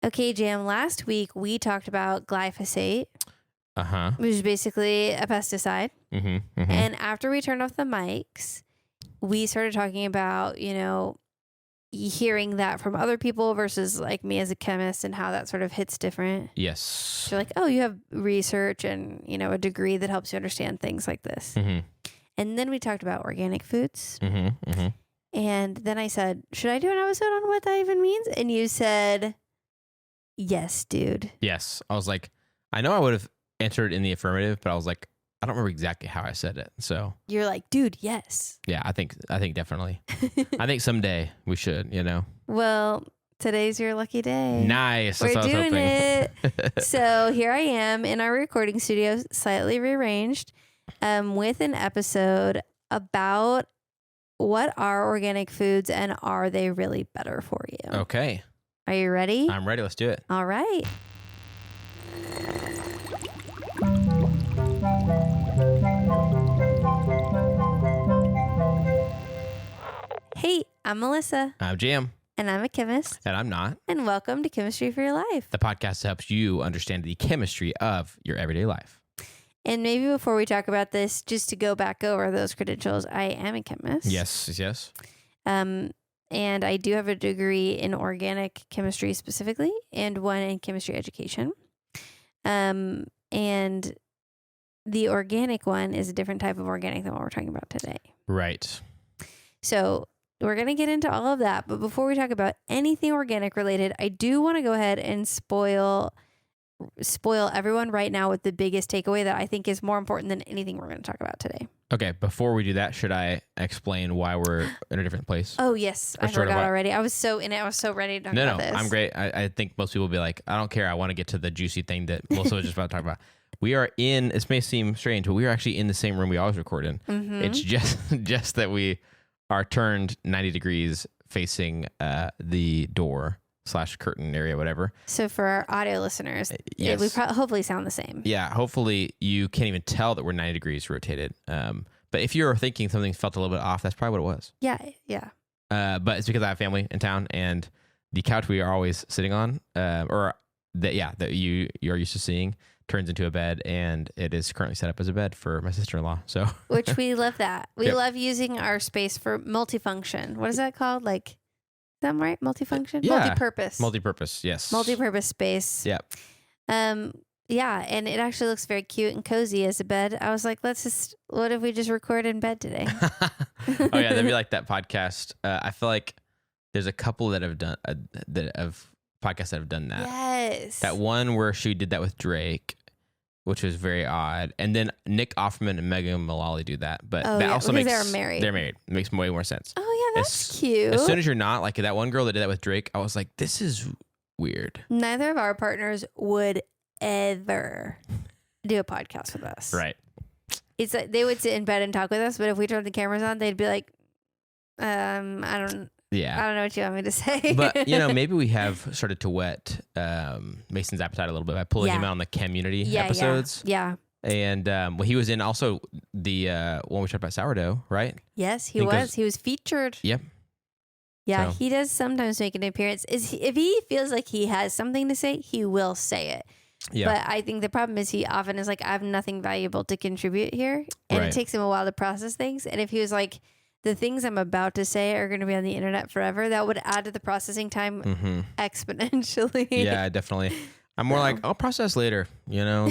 Okay, Jam, last week we talked about glyphosate, Uh-huh. which is basically a pesticide. Mm-hmm. Mm-hmm. And after we turned off the mics, we started talking about, hearing that from other people versus like me as a chemist and how that sort of hits different. Yes. So like, oh, you have research and, a degree that helps you understand things like this. Mm-hmm. And then we talked about organic foods. Mm-hmm. Mm-hmm. And then I said, should I do an episode on what that even means? And you said, yes, dude. Yes. I was like, I know I would have answered in the affirmative, but I was like, I don't remember exactly how I said it. So you're like, dude, yes. yeah, I think definitely. I think someday we should, Well, today's your lucky day. Nice. We're That's what I was doing hoping. it. So here I am in our recording studio, slightly rearranged, with an episode about what are organic foods and are they really better for you? Okay. Are you ready? I'm ready. Let's do it. All right. Hey, I'm Melissa. I'm Jam. And I'm a chemist. And I'm not. And welcome to Chemistry for Your Life. The podcast helps you understand the chemistry of your everyday life. And maybe before we talk about this, just to go back over those credentials, I am a chemist. Yes. And I do have a degree in organic chemistry specifically and one in chemistry education. And the organic one is a different type of organic than what we're talking about today. Right. So we're going to get into all of that. But before we talk about anything organic related, I do want to go ahead and spoil everyone right now with the biggest takeaway that I think is more important than anything we're going to talk about today. Okay. Before we do that, should I explain why we're in a different place? Oh, yes. I forgot already. I was so in it. I was so ready to talk about this. No, I'm great. I think most people will be like, I don't care. I want to get to the juicy thing that Melissa was just about to talk about. We are in, this may seem strange, but we are actually in the same room we always record in. Mm-hmm. It's just that we are turned 90 degrees facing the door / curtain area, whatever. So for our audio listeners, yes. we hopefully sound the same. Yeah, hopefully you can't even tell that we're 90 degrees rotated. But if you're thinking something felt a little bit off, that's probably what it was. Yeah. But it's because I have family in town, and the couch we are always sitting on, that you're used to seeing, turns into a bed, and it is currently set up as a bed for my sister-in-law. So, which we love that. We Yep. love using our space for multifunction. What is that called? Like, is that right? Multifunction? Yeah. Multipurpose. Multipurpose, yes. Multipurpose space. Yep. Yeah, and it actually looks very cute and cozy as a bed. I was like, what if we just record in bed today? Oh yeah, that'd be like that podcast. I feel like there's a couple that have done podcasts that have done that. Yes. That one where she did that with Drake, which was very odd. And then Nick Offerman and Megan Mullally do that. But that also makes they're married. They're married. It makes way more sense. Oh yeah, that's cute. As soon as you're not, like that one girl that did that with Drake, I was like, this is weird. Neither of our partners would ever do a podcast with us. Right. It's like they would sit in bed and talk with us, but if we turned the cameras on, they'd be like, I don't know what you want me to say. But, maybe we have started to whet Mason's appetite a little bit by pulling him out on the community episodes. Yeah. And he was in also the one we talked about sourdough, right? Yes, he was. He was featured. Yep. Yeah, he does sometimes make an appearance. If he feels like he has something to say, he will say it. Yeah. But I think the problem is he often is like, I have nothing valuable to contribute here. And It takes him a while to process things. And if he was like, the things I'm about to say are going to be on the internet forever, that would add to the processing time exponentially. Yeah, definitely. I'm more like, I'll process later, I'll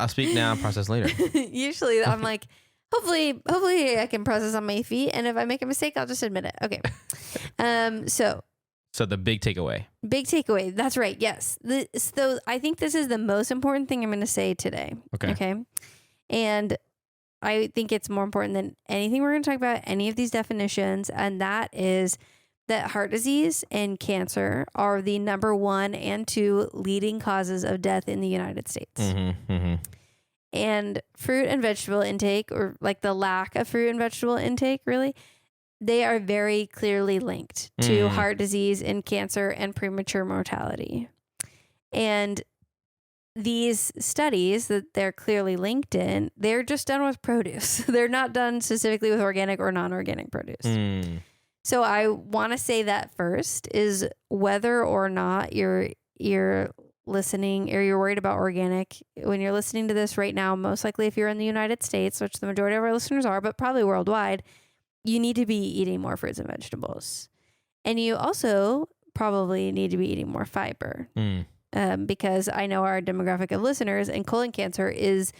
speak now and process later. Usually I'm like, hopefully I can process on my feet. And if I make a mistake, I'll just admit it. Okay. So the big takeaway. Big takeaway. That's right. Yes. So I think this is the most important thing I'm going to say today. Okay. And I think it's more important than anything we're going to talk about, any of these definitions. And that is that heart disease and cancer are the number 1 and 2 leading causes of death in the United States. Mm-hmm, mm-hmm. And fruit and vegetable intake, or like the lack of fruit and vegetable intake, really, they are very clearly linked to heart disease and cancer and premature mortality. And these studies that they're clearly linked in, they're just done with produce. They're not done specifically with organic or non-organic produce. So I want to say that first is whether or not you're listening or you're worried about organic. When you're listening to this right now, most likely if you're in the United States, which the majority of our listeners are, but probably worldwide, you need to be eating more fruits and vegetables. And you also probably need to be eating more fiber. Because I know our demographic of listeners, and colon cancer is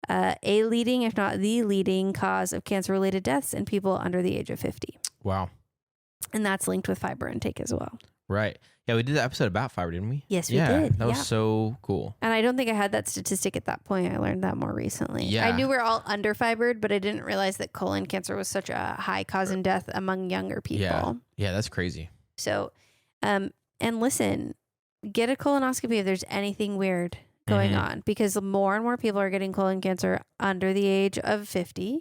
a leading, if not the leading cause of cancer-related deaths in people under the age of 50. Wow. And that's linked with fiber intake as well. Right. Yeah, we did an episode about fiber, didn't we? Yes, we did. That was so cool. And I don't think I had that statistic at that point. I learned that more recently. Yeah. I knew we're all underfibered, but I didn't realize that colon cancer was such a high cause in death among younger people. Yeah, that's crazy. So, and listen, get a colonoscopy if there's anything weird going on, because more and more people are getting colon cancer under the age of 50.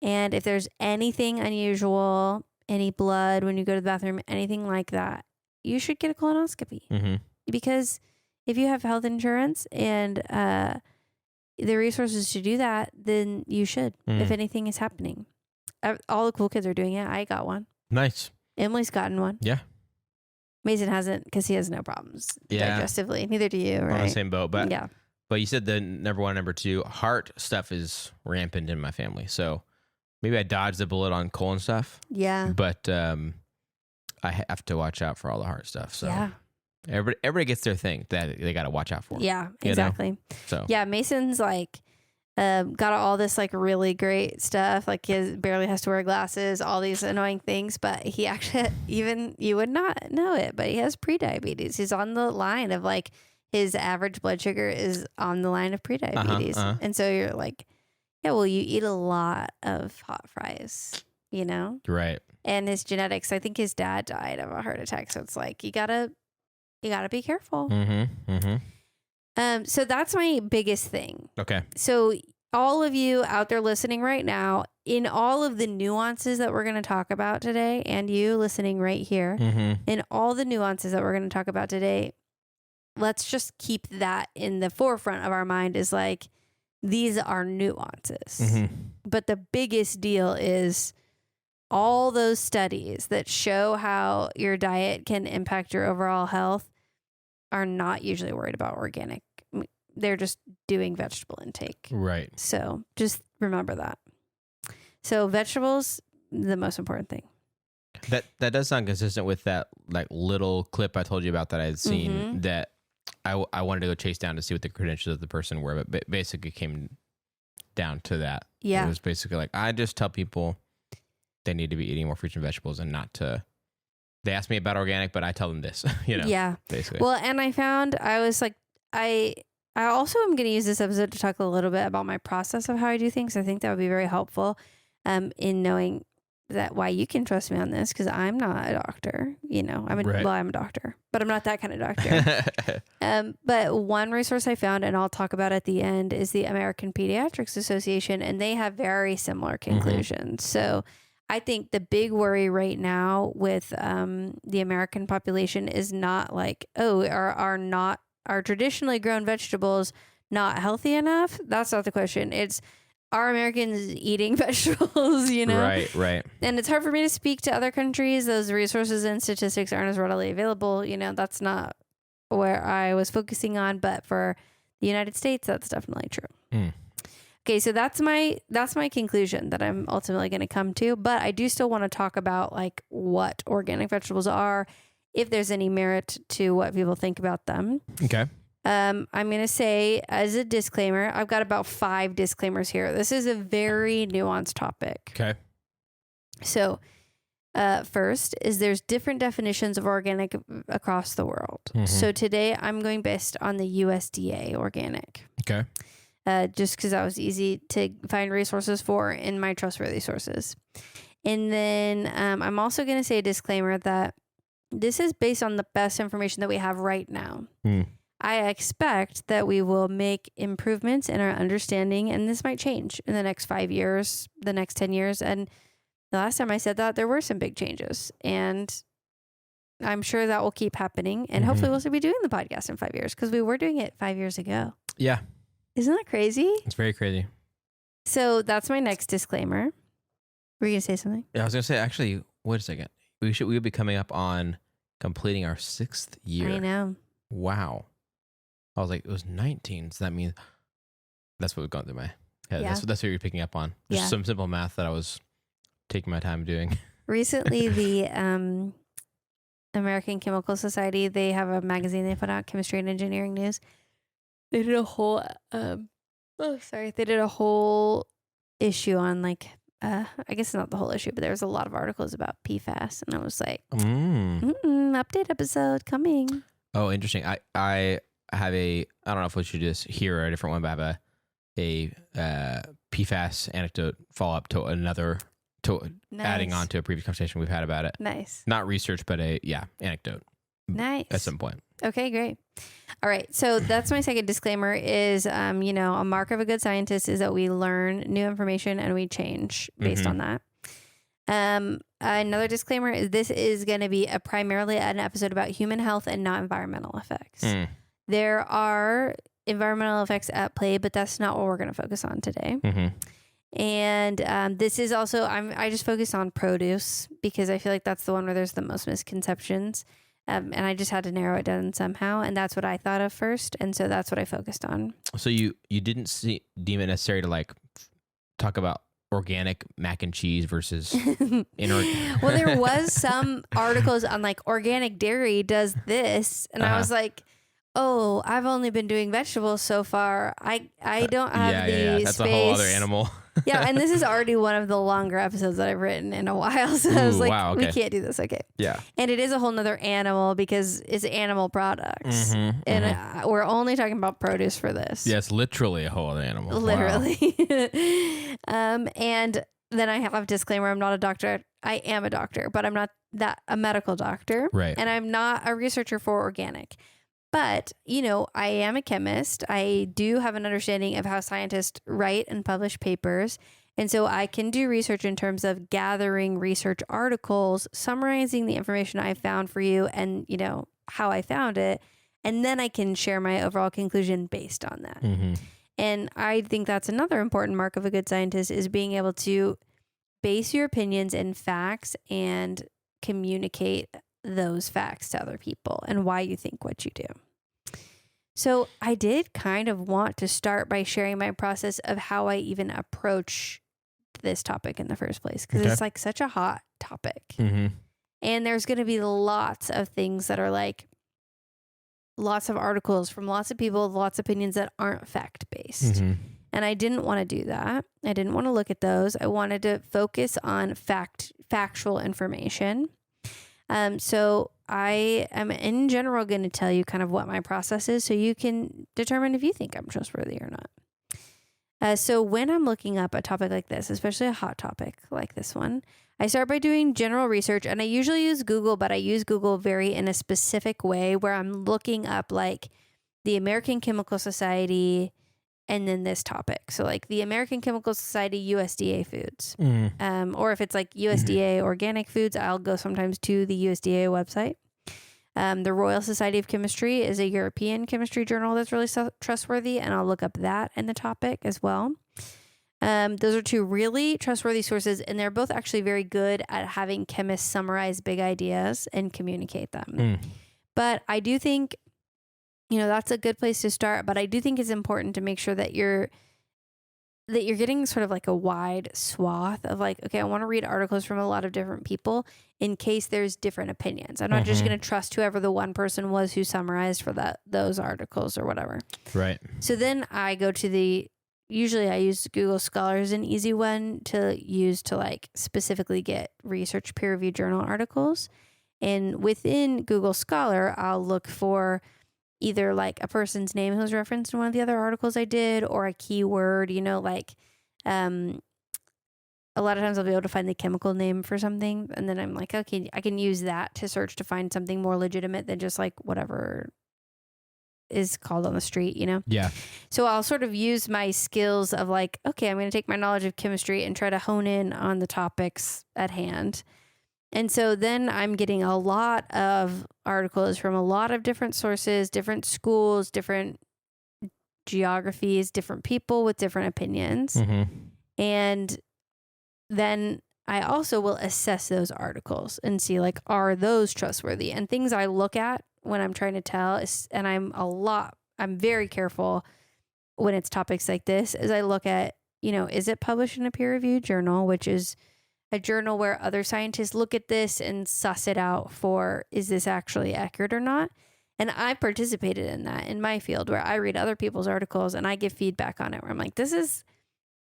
And if there's anything unusual, any blood when you go to the bathroom, anything like that, you should get a colonoscopy. Because if you have health insurance and the resources to do that, then you should, if anything is happening. All the cool kids are doing it. I got one. Nice. Emily's gotten one. Yeah. Mason hasn't because he has no problems digestively. Neither do you, right? On the same boat. But yeah. But you said the number one, number two, heart stuff is rampant in my family. So maybe I dodged the bullet on colon stuff. Yeah. But I have to watch out for all the heart stuff. So yeah. Everybody gets their thing that they got to watch out for. Yeah, exactly. So yeah, Mason's like got all this like really great stuff. Like he barely has to wear glasses, all these annoying things, but he actually, even you would not know it, but he has prediabetes. He's on the line of like his average blood sugar is on the line of prediabetes. And so you're like, yeah, well, you eat a lot of hot fries, you know? Right. And his genetics, I think his dad died of a heart attack. So it's like, you gotta be careful. So that's my biggest thing. Okay. So all of you out there listening right now, in all of the nuances that we're going to talk about today, and you listening right here, in all the nuances that we're going to talk about today, let's just keep that in the forefront of our mind is like, these are nuances. But the biggest deal is all those studies that show how your diet can impact your overall health are not usually worried about organic. They're just doing vegetable intake. Right. So just remember that. So vegetables, the most important thing. That does sound consistent with that like little clip I told you about that I had seen that I wanted to go chase down to see what the credentials of the person were, but basically came down to that. Yeah. It was basically like, I just tell people they need to be eating more fruits and vegetables and not to, they ask me about organic, but I tell them this, you know? Yeah. Basically. Well, and I was like, I also am going to use this episode to talk a little bit about my process of how I do things. I think that would be very helpful in knowing that why you can trust me on this, because I'm not a doctor, you know. I'm a doctor, but I'm not that kind of doctor. But one resource I found, and I'll talk about at the end, is the American Pediatrics Association, and they have very similar conclusions. So I think the big worry right now with the American population is not like, oh, are traditionally grown vegetables not healthy enough? That's not the question. It's, are Americans eating vegetables, you know? Right. And it's hard for me to speak to other countries. Those resources and statistics aren't as readily available. You know, that's not where I was focusing on. But for the United States, that's definitely true. Okay, so that's my conclusion that I'm ultimately going to come to. But I do still want to talk about like what organic vegetables are, if there's any merit to what people think about them. Okay. I'm going to say as a disclaimer, I've got about 5 disclaimers here. This is a very nuanced topic. Okay. So first is there's different definitions of organic across the world. So today I'm going based on the USDA organic. Okay. Just because that was easy to find resources for in my trustworthy sources. And then I'm also going to say a disclaimer that this is based on the best information that we have right now. I expect that we will make improvements in our understanding, and this might change in the next 5 years, the next 10 years. And the last time I said that, there were some big changes, and I'm sure that will keep happening. And hopefully we'll still be doing the podcast in 5 years, because we were doing it 5 years ago. Yeah. Isn't that crazy? It's very crazy. So that's my next disclaimer. Were you going to say something? Yeah, I was going to say, actually, wait a second. We'll be coming up on completing our 6th year. I know. Wow. I was like, it was 19. So that means that's what was going through my head. Yeah. That's what you're picking up on. Just some simple math that I was taking my time doing. Recently, the American Chemical Society, they have a magazine they put out, Chemistry and Engineering News. They did a whole, they did a whole issue on like, I guess not the whole issue, but there was a lot of articles about PFAS, and I was like, update episode coming. Oh, interesting. I have I don't know if we should do this here or a different one, but I have a PFAS anecdote follow up to another, adding on to a previous conversation we've had about it. Nice. Not research, but anecdote. Nice. At some point. Okay, great. All right. So that's my second disclaimer is, a mark of a good scientist is that we learn new information and we change based on that. Another disclaimer is this is going to be primarily an episode about human health and not environmental effects. There are environmental effects at play, but that's not what we're going to focus on today. And this is also, I just focus on produce because I feel like that's the one where there's the most misconceptions. And I just had to narrow it down somehow. And that's what I thought of first. And so that's what I focused on. So you didn't deem it necessary to like talk about organic mac and cheese versus inorganic. Well, there was some articles on like organic dairy does this. And I was like, oh, I've only been doing vegetables so far. I don't have the That's space. A whole other animal. Yeah, and this is already one of the longer episodes that I've written in a while. So I was like, we can't do this. Okay. Yeah. And it is a whole nother animal because it's animal products. And we're only talking about produce for this. Yes, literally a whole other animal. Literally. Wow. And then I have a disclaimer. I'm not a doctor. I am a doctor, but I'm not a medical doctor. Right. And I'm not a researcher for organic. But, I am a chemist. I do have an understanding of how scientists write and publish papers. And so I can do research in terms of gathering research articles, summarizing the information I found for you and, how I found it. And then I can share my overall conclusion based on that. And I think that's another important mark of a good scientist is being able to base your opinions in facts and communicate those facts to other people and why you think what you do. So I did kind of want to start by sharing my process of how I even approach this topic in the first place, because it's like such a hot topic. And there's going to be lots of things that are like lots of articles from lots of people, lots of opinions that aren't fact-based. And I didn't want to do that. I didn't want to look at those. I wanted to focus on factual information. So I am in general going to tell you kind of what my process is so you can determine if you think I'm trustworthy or not. So when I'm looking up a topic like this, especially a hot topic like this one, I start by doing general research, and I usually use Google, but I use Google very in a specific way where I'm looking up like the American Chemical Society and then this topic. So like the American Chemical Society, USDA foods. Or if it's like USDA organic foods, I'll go sometimes to the USDA website. The Royal Society of Chemistry is a European chemistry journal that's really trustworthy, and I'll look up that and the topic as well. Those are two really trustworthy sources, and they're both actually very good at having chemists summarize big ideas and communicate them. But I do think that's a good place to start, but I do think it's important to make sure that you're getting sort of like a wide swath of like, okay, I want to read articles from a lot of different people in case there's different opinions. I'm not just going to trust whoever the one person was who summarized for those articles or whatever. Right. So then I go to usually I use Google Scholar as an easy one to use to like specifically get research peer-reviewed journal articles. And within Google Scholar, I'll look for either like a person's name who's referenced in one of the other articles I did, or a keyword, like, a lot of times I'll be able to find the chemical name for something. And then I'm like, okay, I can use that to search to find something more legitimate than just like whatever is called on the street, Yeah. So I'll sort of use my skills of like, okay, I'm going to take my knowledge of chemistry and try to hone in on the topics at hand. And so then I'm getting a lot of articles from a lot of different sources, different schools, different geographies, different people with different opinions. And then I also will assess those articles and see like, are those trustworthy? And things I look at when I'm trying to tell is, and I'm very careful when it's topics like this, is I look at, is it published in a peer-reviewed journal, which is a journal where other scientists look at this and suss it out for, is this actually accurate or not? And I participated in that in my field where I read other people's articles and I give feedback on it where I'm like, this is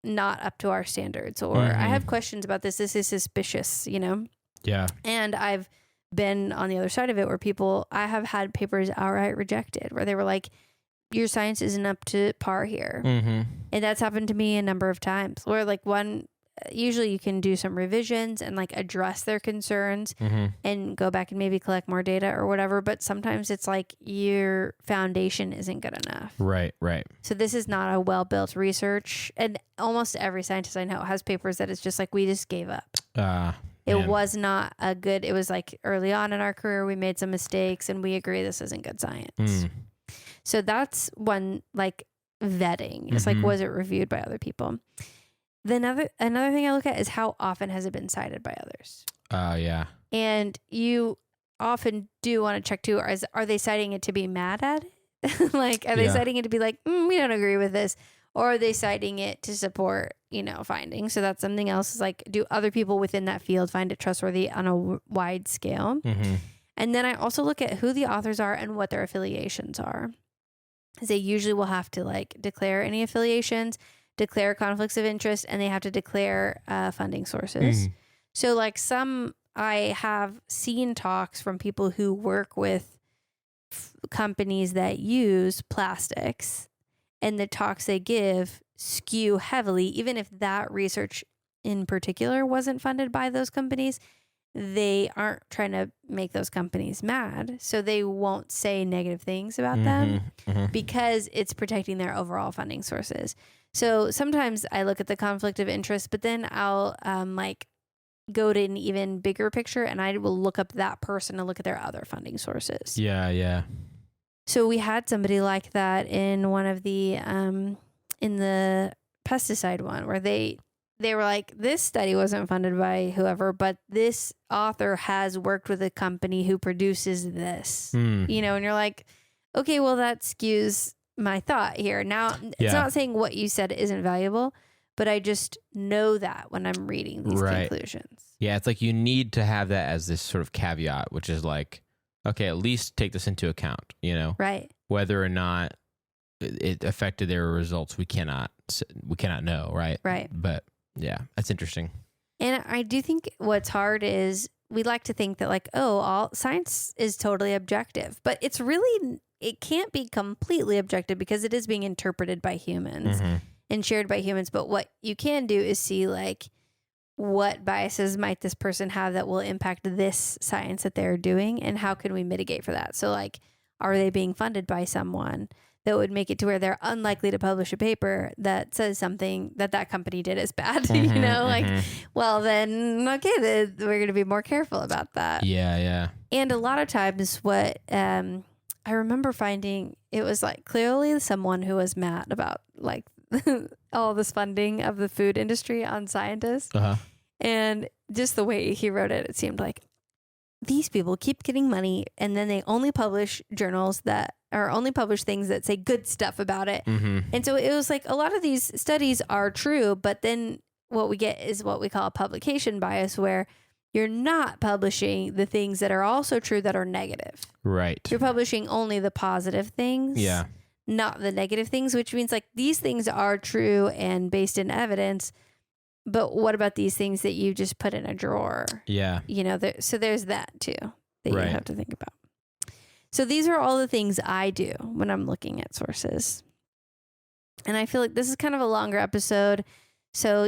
not up to our standards, or I have questions about this. This is suspicious, Yeah. And I've been on the other side of it where I have had papers outright rejected where they were like, your science isn't up to par here. And that's happened to me a number of times where like usually you can do some revisions and like address their concerns and go back and maybe collect more data or whatever. But sometimes it's like your foundation isn't good enough. Right. So this is not a well-built research. And almost every scientist I know has papers that it's just like, we just gave up. It was not it was like early on in our career, we made some mistakes and we agree this isn't good science. So that's one like vetting. It's like, was it reviewed by other people? Another thing I look at is how often has it been cited by others? Yeah. And you often do want to check too, are they citing it to be mad at it? Like, are they citing it to be like, we don't agree with this? Or are they citing it to support, findings? So that's something else is like, do other people within that field find it trustworthy on a wide scale? And then I also look at who the authors are and what their affiliations are. They usually will have to like declare any affiliations, declare conflicts of interest, and they have to declare funding sources. So like I have seen talks from people who work with companies that use plastics, and the talks they give skew heavily, even if that research in particular wasn't funded by those companies. They aren't trying to make those companies mad, so they won't say negative things about them because it's protecting their overall funding sources. So sometimes I look at the conflict of interest, but then I'll like go to an even bigger picture and I will look up that person and look at their other funding sources. Yeah. So we had somebody like that in one of the in the pesticide one where they were like, this study wasn't funded by whoever, but this author has worked with a company who produces this, and you're like, okay, well, that skews my thought here. Now, it's not saying what you said isn't valuable, but I just know that when I'm reading these conclusions. Yeah, it's like you need to have that as this sort of caveat, which is like, okay, at least take this into account, Right. Whether or not it affected their results, we cannot know, right? Right. But yeah, that's interesting. And I do think what's hard is we like to think that like, all science is totally objective, but it can't be completely objective because it is being interpreted by humans and shared by humans. But what you can do is see like, what biases might this person have that will impact this science that they're doing, and how can we mitigate for that? So like, are they being funded by someone that would make it to where they're unlikely to publish a paper that says something that company did is bad, well then, okay, we're going to be more careful about that. Yeah. And a lot of times what, I remember finding, it was like clearly someone who was mad about like all this funding of the food industry on scientists. And just the way he wrote it, it seemed like these people keep getting money and then they only publish journals that or only publish things that say good stuff about it. And so it was like a lot of these studies are true, but then what we get is what we call a publication bias, where you're not publishing the things that are also true that are negative. Right. You're publishing only the positive things. Yeah. Not the negative things, which means like these things are true and based in evidence. But what about these things that you just put in a drawer? Yeah. So there's that too that you have to think about. So these are all the things I do when I'm looking at sources. And I feel like this is kind of a longer episode. So,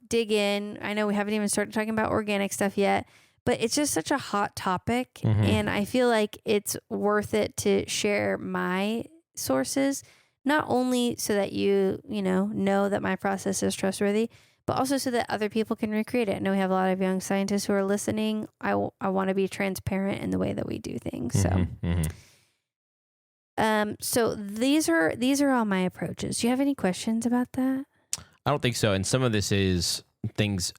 dig in. I know we haven't even started talking about organic stuff yet, but it's just such a hot topic. And I feel like it's worth it to share my sources, not only so that you know that my process is trustworthy, but also so that other people can recreate it. I know we have a lot of young scientists who are listening. I want to be transparent in the way that we do things. So these are all my approaches. Do you have any questions about that? I don't think so. And some of this is things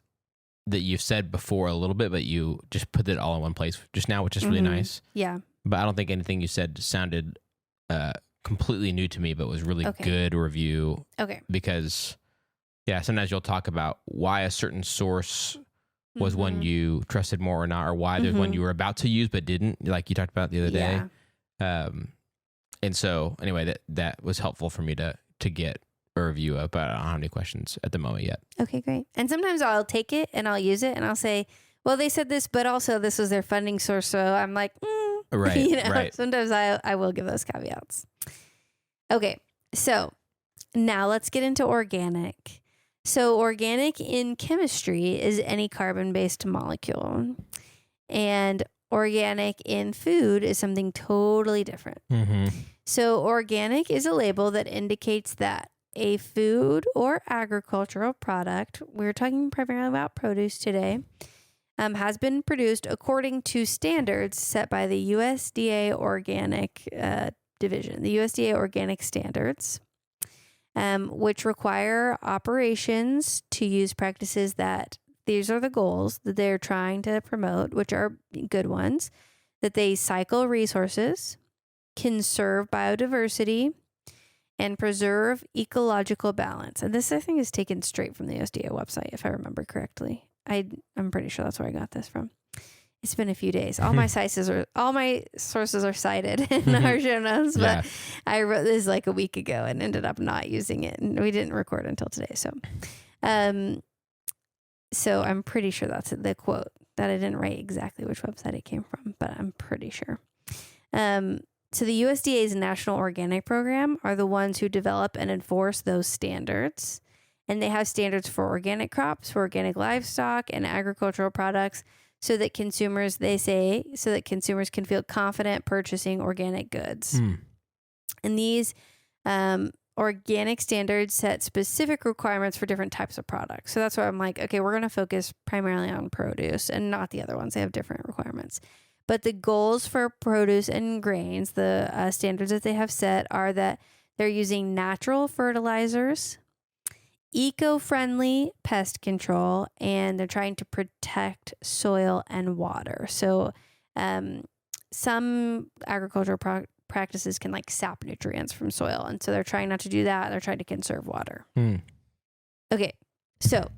that you've said before a little bit, but you just put it all in one place just now, which is really nice. Yeah. But I don't think anything you said sounded completely new to me, but was really good review. Okay. Because, sometimes you'll talk about why a certain source was one you trusted more or not, or why there's one you were about to use but didn't, like you talked about the other day. And so, anyway, that was helpful for me to get a review of, but I don't have any questions at the moment yet. Okay, great. And sometimes I'll take it and I'll use it and I'll say, well, they said this, but also this was their funding source. So I'm like, right, right. Sometimes I will give those caveats. Okay, so now let's get into organic. So organic in chemistry is any carbon-based molecule. And organic in food is something totally different. So organic is a label that indicates that a food or agricultural product, we're talking primarily about produce today, has been produced according to standards set by the USDA Organic Division, the USDA Organic Standards, which require operations to use practices that these are the goals that they're trying to promote, which are good ones, that they cycle resources, conserve biodiversity, and preserve ecological balance. And this, I think, is taken straight from the USDA website, if I remember correctly. I'm pretty sure that's where I got this from. It's been a few days. All my sources are cited in our show notes, but I wrote this like a week ago and ended up not using it, and we didn't record until today. So I'm pretty sure that's the quote. That I didn't write exactly which website it came from, but I'm pretty sure. So the USDA's National Organic Program are the ones who develop and enforce those standards. And they have standards for organic crops, for organic livestock, and agricultural products so that consumers can feel confident purchasing organic goods. And these organic standards set specific requirements for different types of products. So that's why I'm like, okay, we're going to focus primarily on produce and not the other ones. They have different requirements. But the goals for produce and grains, the standards that they have set are that they're using natural fertilizers, eco-friendly pest control, and they're trying to protect soil and water. So some agricultural practices can like sap nutrients from soil. And so they're trying not to do that. They're trying to conserve water. Okay, so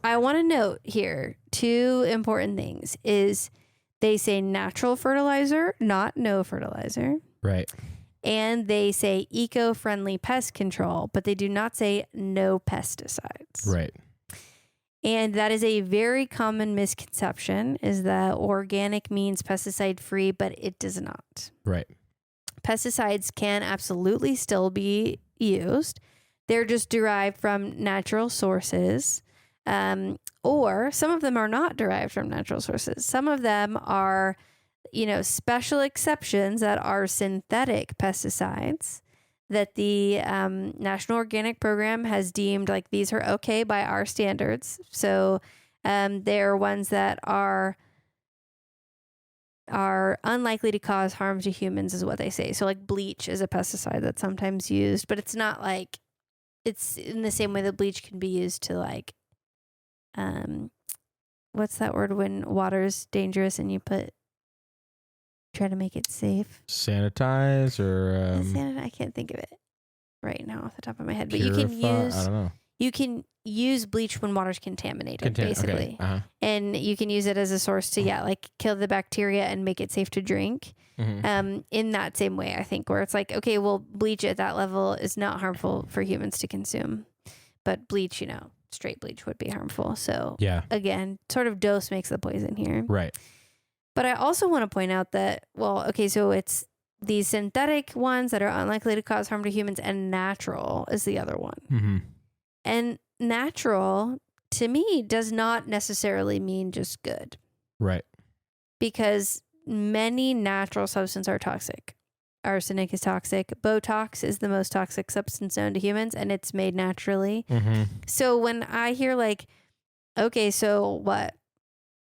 I want to note here 2 important things is they say natural fertilizer, not no fertilizer. Right. And they say eco-friendly pest control, but they do not say no pesticides. Right. And that is a very common misconception, is that organic means pesticide-free, but it does not. Right. Pesticides can absolutely still be used. They're just derived from natural sources. Or some of them are not derived from natural sources. Some of them are, special exceptions that are synthetic pesticides that the National Organic Program has deemed like these are okay by our standards. So they're ones that are unlikely to cause harm to humans is what they say. So like bleach is a pesticide that's sometimes used, but it's not like it's in the same way that bleach can be used to like what's that word when water's dangerous and you try to make it safe? Sanitize or I can't think of it right now off the top of my head. Purify, but I don't know. You can use bleach when water's contaminated, basically. Okay. And you can use it as a source to like kill the bacteria and make it safe to drink. In that same way, I think, where it's like, okay, well, bleach at that level is not harmful for humans to consume, but bleach, straight bleach would be harmful. So again, sort of dose makes the poison here. Right. But I also want to point out that, so it's these synthetic ones that are unlikely to cause harm to humans, and natural is the other one. And natural, to me, does not necessarily mean just good. Right. Because many natural substances are toxic. Arsenic is toxic. Botox is the most toxic substance known to humans, and it's made naturally. So when I hear like, okay, so what?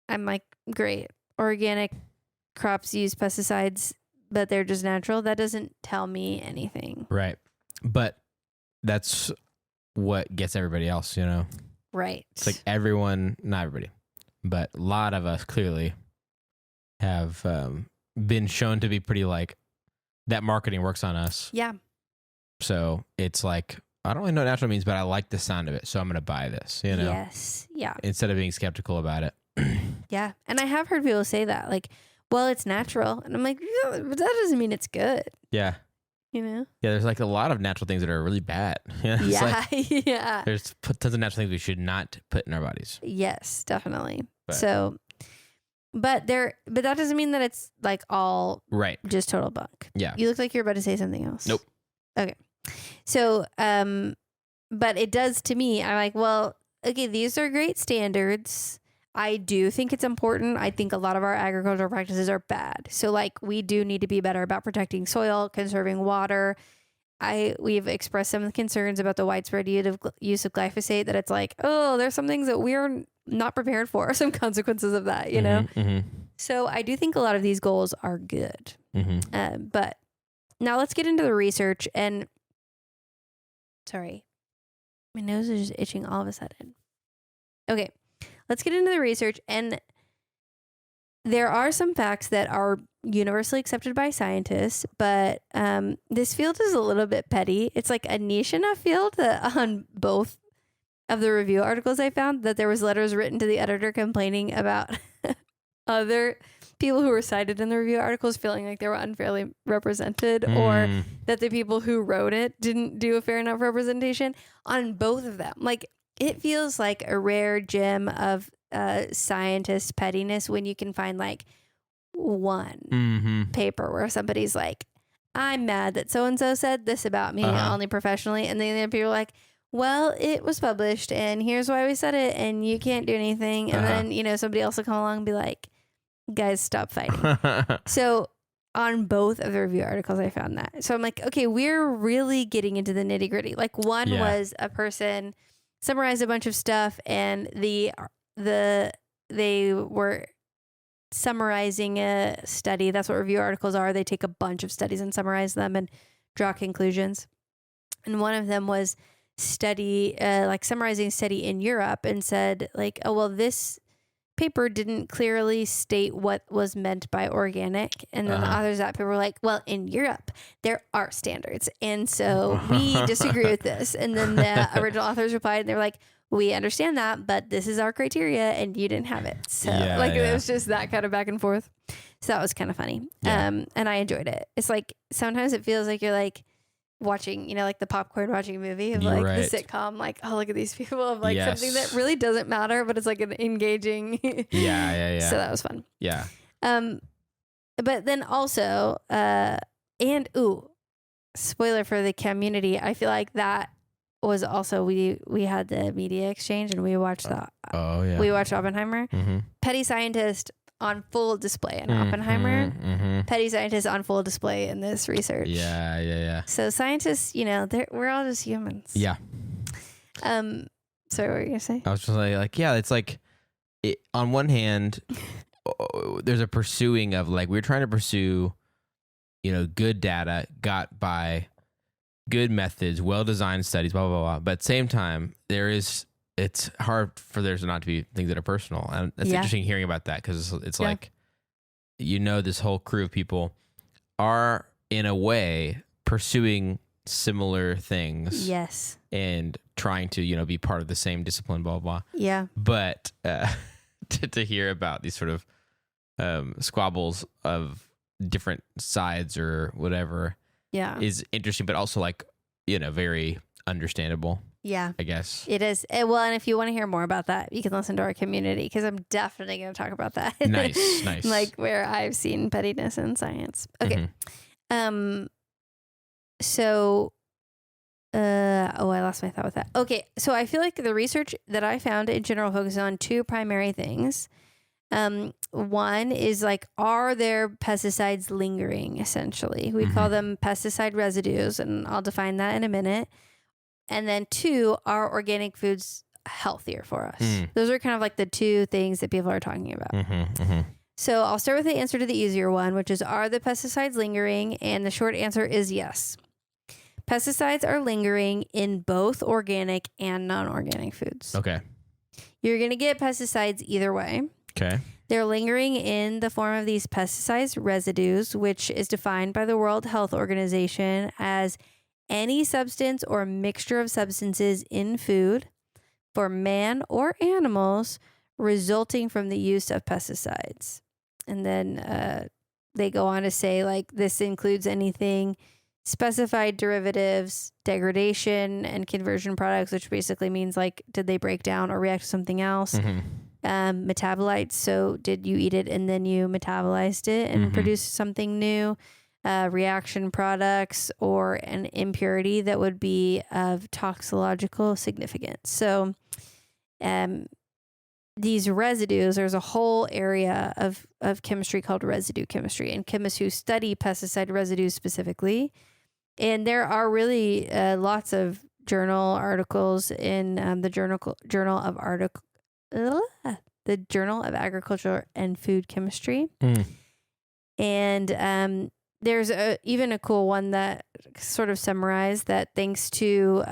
I'm like, great. Organic crops use pesticides, but they're just natural. That doesn't tell me anything. Right. But that's what gets everybody else, Right. It's like everyone, not everybody, but a lot of us clearly have been shown to be pretty like that marketing works on us. Yeah. So it's like, I don't really know what natural means, but I like the sound of it. So I'm going to buy this, you know? Yes. Yeah. Instead of being skeptical about it. Yeah. And I have heard people say that, like, well, it's natural. And I'm like, yeah, but that doesn't mean it's good. Yeah. You know? Yeah. There's like a lot of natural things that are really bad. Yeah. Like, yeah. There's tons of natural things we should not put in our bodies. Yes, definitely. But that doesn't mean that it's like all right. Just total bunk. Yeah. You look like you're about to say something else. Nope. Okay. So, but it does to me. I'm like, well, okay, these are great standards. I do think it's important. I think a lot of our agricultural practices are bad. So like we do need to be better about protecting soil, conserving water. We've expressed some concerns about the widespread use of glyphosate, that it's like, oh, there's some things that we're not prepared for, some consequences of that, you know? Mm-hmm. So I do think a lot of these goals are good. Mm-hmm. But now let's get into the research. And sorry, my nose is just itching all of a sudden. Okay, let's get into the research. And there are some facts that are universally accepted by scientists, but this field is a little bit petty. It's like a niche enough field that on both of the review articles I found that there was letters written to the editor complaining about other people who were cited in the review articles feeling like they were unfairly represented, or that the people who wrote it didn't do a fair enough representation on both of them. Like, it feels like a rare gem of scientist pettiness when you can find like one paper where somebody's like, I'm mad that so-and-so said this about me only professionally. And then the other people are like, well, it was published and here's why we said it and you can't do anything. And then, you know, somebody else will come along and be like, guys, stop fighting. So on both of the review articles, I found that. So I'm like, okay, we're really getting into the nitty gritty. Like one was a person summarized a bunch of stuff and they were summarizing a study. That's what review articles are. They take a bunch of studies and summarize them and draw conclusions. And one of them was summarizing a study in Europe and said like, oh, well, this paper didn't clearly state what was meant by organic. And then the authors of that paper were like, well, in Europe, there are standards. And so we disagree with this. And then the original authors replied and they were like, we understand that, but this is our criteria and you didn't have it. So it was just that kind of back and forth. So that was kind of funny. Yeah. And I enjoyed it. It's like, sometimes it feels like you're like watching, you know, like the popcorn watching a movie of like the sitcom, like, oh, look at these people of like something that really doesn't matter, but it's like an engaging. Yeah. So that was fun. Yeah. But then also, spoiler for the community. I feel like that was also, we had the media exchange and we watched we watched Oppenheimer. Petty scientist on full display in Oppenheimer. Petty scientists on full display in this research. Yeah. So scientists, you know, we're all just humans. Yeah. Sorry, what were you gonna say? I was just like, yeah, it's like, on one hand, there's a pursuing of like, we're trying to pursue, you know, good data got by good methods, well-designed studies, blah, blah, blah. But at the same time, it's hard for there not to be things that are personal. And it's interesting hearing about that because it's like, you know, this whole crew of people are in a way pursuing similar things. Yes. And trying to, you know, be part of the same discipline, blah, blah. Yeah. But to hear about these sort of squabbles of different sides or whatever is interesting, but also like, you know, very understandable. Yeah, I guess it is. Well, and if you want to hear more about that, you can listen to our community because I'm definitely going to talk about that. Nice. Like where I've seen pettiness in science. Okay. So, I lost my thought with that. Okay. So I feel like the research that I found in general focuses on two primary things. One is like, are there pesticides lingering? Essentially, we call them pesticide residues, and I'll define that in a minute. And then two, are organic foods healthier for us? Those are kind of like the two things that people are talking about. So I'll start with the answer to the easier one, which is, are the pesticides lingering? And the short answer is yes. Pesticides are lingering in both organic and non-organic foods. Okay. You're going to get pesticides either way. Okay. They're lingering in the form of these pesticides residues, which is defined by the World Health Organization as any substance or mixture of substances in food for man or animals resulting from the use of pesticides. And then they go on to say, like, this includes anything specified derivatives, degradation, and conversion products, which basically means, like, did they break down or react to something else? Metabolites. So did you eat it and then you metabolized it and produced something new? Reaction products or an impurity that would be of toxicological significance. So these residues, there's a whole area of chemistry called residue chemistry, and chemists who study pesticide residues specifically. And there are really lots of journal articles in the Journal of Agriculture and Food Chemistry. And there's even a cool one that sort of summarized that thanks to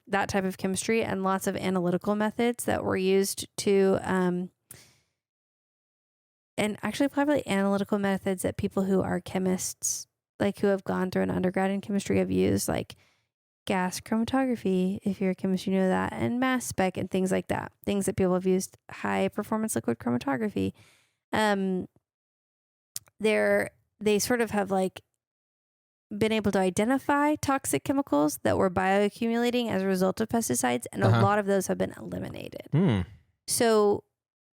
that type of chemistry and lots of analytical methods that were used to, and actually probably analytical methods that people who are chemists, like who have gone through an undergrad in chemistry, have used, like gas chromatography, if you're a chemist, you know that, and mass spec and things like that. Things that people have used, high performance liquid chromatography. They sort of have like been able to identify toxic chemicals that were bioaccumulating as a result of pesticides, and a lot of those have been eliminated. So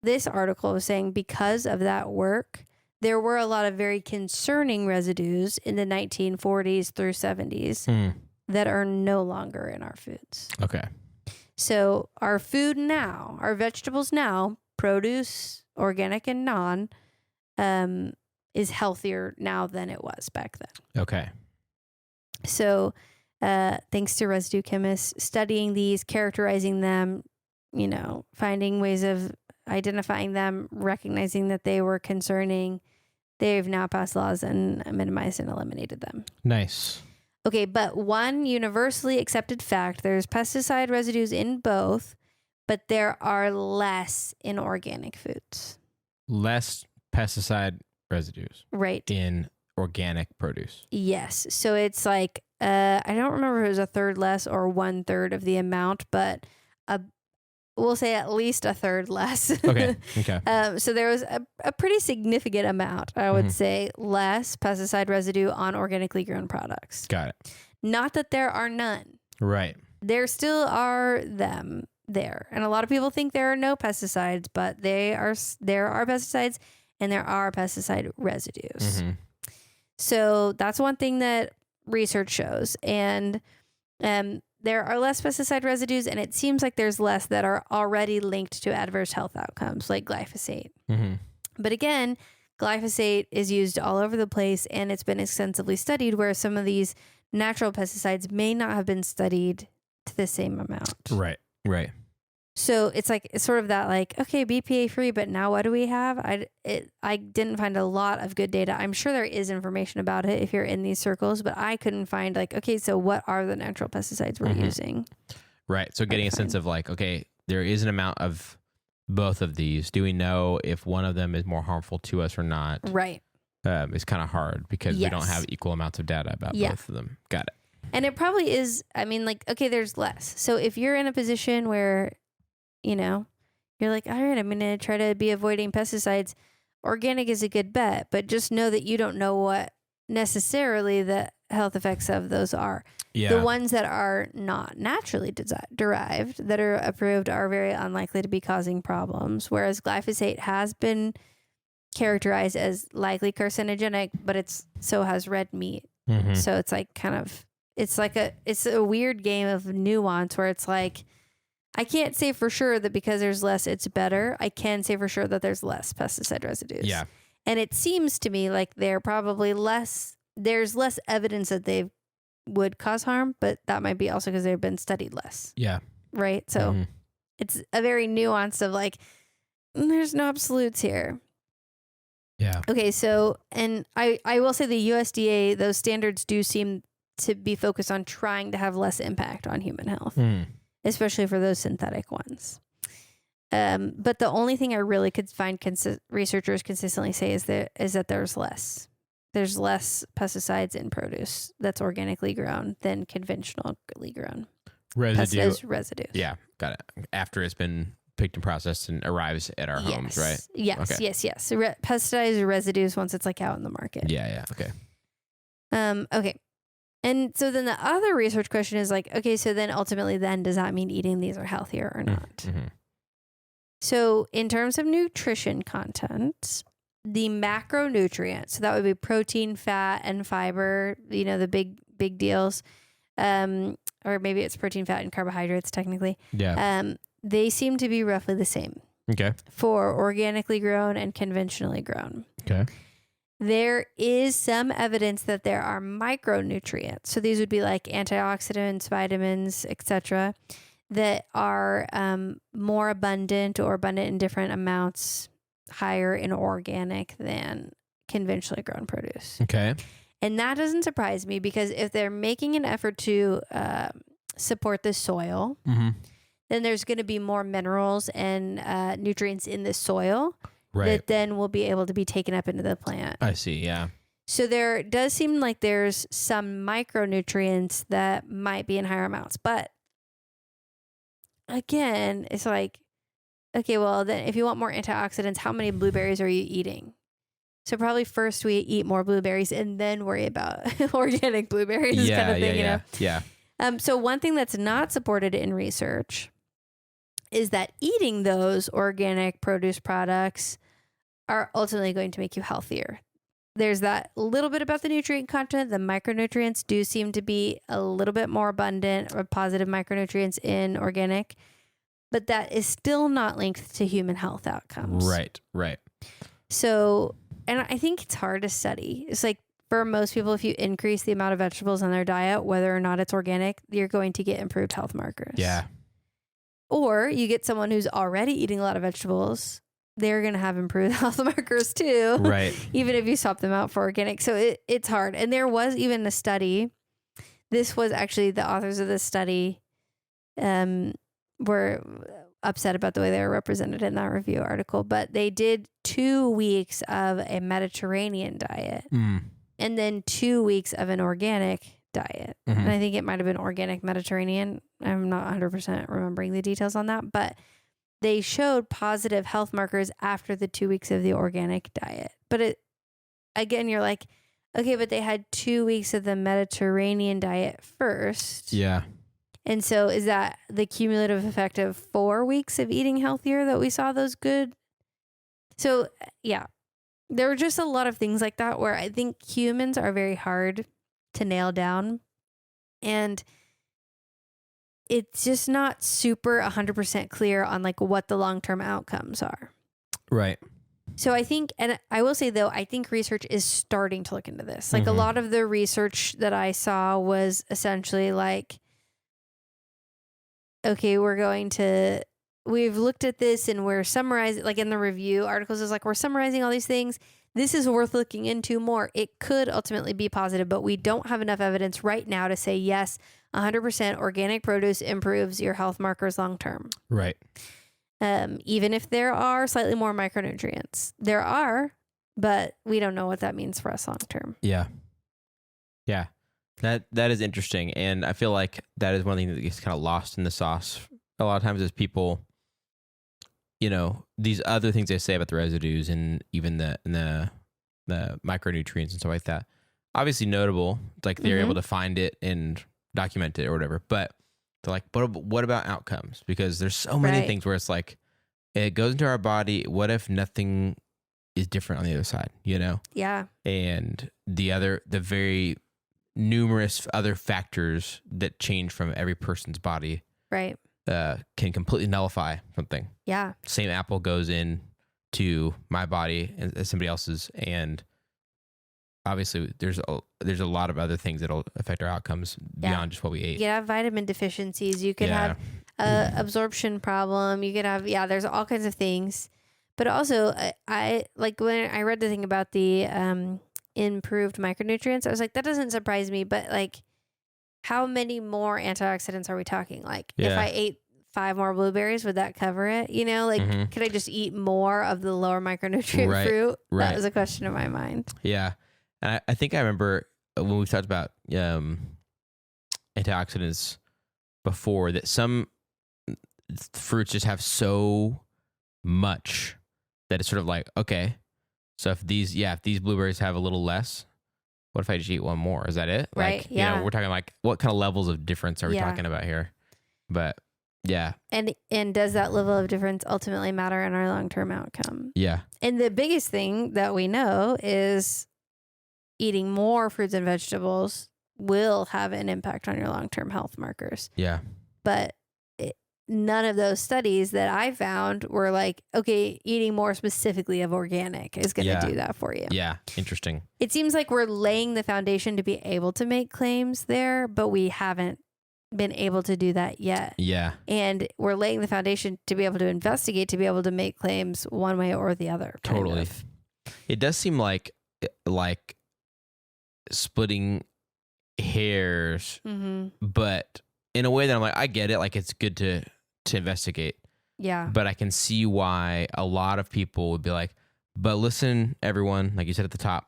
this article was saying because of that work, there were a lot of very concerning residues in the 1940s through 70s that are no longer in our foods. Okay. So our food now, our vegetables now, produce, organic and non, is healthier now than it was back then. Okay. So thanks to residue chemists studying these, characterizing them, finding ways of identifying them, recognizing that they were concerning, they've now passed laws and minimized and eliminated them. Nice. Okay, but one universally accepted fact, there's pesticide residues in both, but there are less in organic foods. Less pesticide residues. Right. In organic produce. Yes. So it's like, I don't remember if it was a third less or 1/3 of the amount, but we'll say at least a third less. Okay. So there was a pretty significant amount, I would say, less pesticide residue on organically grown products. Got it. Not that there are none. Right. There still are them there. And a lot of people think there are no pesticides, but there are pesticides and there are pesticide residues. So that's one thing that research shows. And there are less pesticide residues, and it seems like there's less that are already linked to adverse health outcomes, like glyphosate. But again, glyphosate is used all over the place, and it's been extensively studied, where some of these natural pesticides may not have been studied to the same amount. Right. So it's sort of that, like, okay, BPA free, but now what do we have? I didn't find a lot of good data. I'm sure there is information about it if you're in these circles, but I couldn't find, like, okay, so what are the natural pesticides we're using? Right. So getting a sense of, like, okay, there is an amount of both of these. Do we know if one of them is more harmful to us or not? Right. It's kind of hard because we don't have equal amounts of data about both of them. Got it. And it probably is, I mean, like, okay, there's less. So if you're in a position where, you're like, all right, I'm going to try to be avoiding pesticides, organic is a good bet, but just know that you don't know what necessarily the health effects of those are. Yeah. The ones that are not naturally derived, that are approved, are very unlikely to be causing problems, whereas glyphosate has been characterized as likely carcinogenic, but so has red meat. So it's like it's a weird game of nuance where it's like, I can't say for sure that because there's less, it's better. I can say for sure that there's less pesticide residues. Yeah. And it seems to me like there's less evidence that they would cause harm, but that might be also because they've been studied less. Yeah. Right. So it's a very nuanced of, like, there's no absolutes here. Yeah. Okay. So, and I will say the USDA, those standards do seem to be focused on trying to have less impact on human health. Especially for those synthetic ones. But the only thing I really could find researchers consistently say is that there's less pesticides in produce that's organically grown than conventionally grown. Residues. Yeah, got it. After it's been picked and processed and arrives at our homes, right? Yes, okay. Yes. Pesticides or residues once it's like out in the market. Yeah. Okay. Okay. And so then the other research question is like, okay, so then ultimately does that mean eating these are healthier or not? Mm-hmm. So in terms of nutrition content, the macronutrients, so that would be protein, fat, and fiber, the big deals. Or maybe it's protein, fat, and carbohydrates technically. Yeah. They seem to be roughly the same. Okay. For organically grown and conventionally grown. Okay. There is some evidence that there are micronutrients. So these would be like antioxidants, vitamins, etc., that are more abundant or abundant in different amounts, higher in organic than conventionally grown produce. Okay. And that doesn't surprise me because if they're making an effort to support the soil, mm-hmm. then there's going to be more minerals and nutrients in the soil that then will be able to be taken up into the plant. I see, yeah. So there does seem like there's some micronutrients that might be in higher amounts. But again, it's like, okay, well, then if you want more antioxidants, how many blueberries are you eating? So probably first we eat more blueberries and then worry about organic blueberries kind of thing, Yeah. So one thing that's not supported in research is that eating those organic produce products are ultimately going to make you healthier. There's that little bit about the nutrient content. The micronutrients do seem to be a little bit more abundant or positive micronutrients in organic, but that is still not linked to human health outcomes. Right. So, and I think it's hard to study. It's like for most people, if you increase the amount of vegetables in their diet, whether or not it's organic, you're going to get improved health markers. Yeah. Or you get someone who's already eating a lot of vegetables, they're going to have improved health markers too. Right. Even if you swap them out for organic. So it's hard. And there was even a study. This was actually the authors of this study were upset about the way they were represented in that review article, but they did 2 weeks of a Mediterranean diet and then 2 weeks of an organic diet. Mm-hmm. And I think it might have been organic Mediterranean. I'm not 100% remembering the details on that, but they showed positive health markers after the 2 weeks of the organic diet. But again, you're like, okay, but they had 2 weeks of the Mediterranean diet first. Yeah. And so is that the cumulative effect of 4 weeks of eating healthier that we saw those good? So yeah, there were just a lot of things like that where I think humans are very hard to nail down. And it's just not super 100% clear on like what the long-term outcomes are. Right. So I think, and I will say though, I think research is starting to look into this. Like a lot of the research that I saw was essentially like, okay, we've looked at this and we're summarizing, like in the review articles is like, we're summarizing all these things. This is worth looking into more. It could ultimately be positive, but we don't have enough evidence right now to say, yes, 100% organic produce improves your health markers long-term. Right. Even if there are slightly more micronutrients. There are, but we don't know what that means for us long-term. Yeah. Yeah. That is interesting. And I feel like that is one thing that gets kind of lost in the sauce a lot of times is people, these other things they say about the residues and even the micronutrients and stuff like that. Obviously notable. It's like they're able to find it and document it or whatever. But they're like, but what about outcomes? Because there's so many things where it's like, it goes into our body. What if nothing is different on the other side, Yeah. And the very numerous other factors that change from every person's body. Right. Can completely nullify something. Yeah. Same apple goes in to my body as somebody else's, and obviously there's a lot of other things that'll affect our outcomes beyond just what we ate. You could have vitamin deficiencies. You could have absorption problem. You could have there's all kinds of things. But also, I like when I read the thing about the improved micronutrients, I was like, that doesn't surprise me. But like, how many more antioxidants are we talking? Like, if I ate 5 more blueberries, would that cover it? You know, like, could I just eat more of the lower micronutrient fruit? Right. That was a question in my mind. Yeah. And I think I remember when we talked about antioxidants before, that some fruits just have so much that it's sort of like, okay, so if these blueberries have a little less, what if I just eat one more? Is that it? Right. Like, you know, we're talking like, what kind of levels of difference are we talking about here? But yeah. And does that level of difference ultimately matter in our long-term outcome? Yeah. And the biggest thing that we know is eating more fruits and vegetables will have an impact on your long-term health markers. Yeah. But none of those studies that I found were like, okay, eating more specifically of organic is going to do that for you. Yeah. Interesting. It seems like we're laying the foundation to be able to make claims there, but we haven't been able to do that yet. Yeah. And we're laying the foundation to be able to investigate, to be able to make claims one way or the other. Totally. It does seem like splitting hairs, but in a way that I'm like, I get it. Like, it's good to investigate. Yeah. But I can see why a lot of people would be like, but listen, everyone, like you said at the top,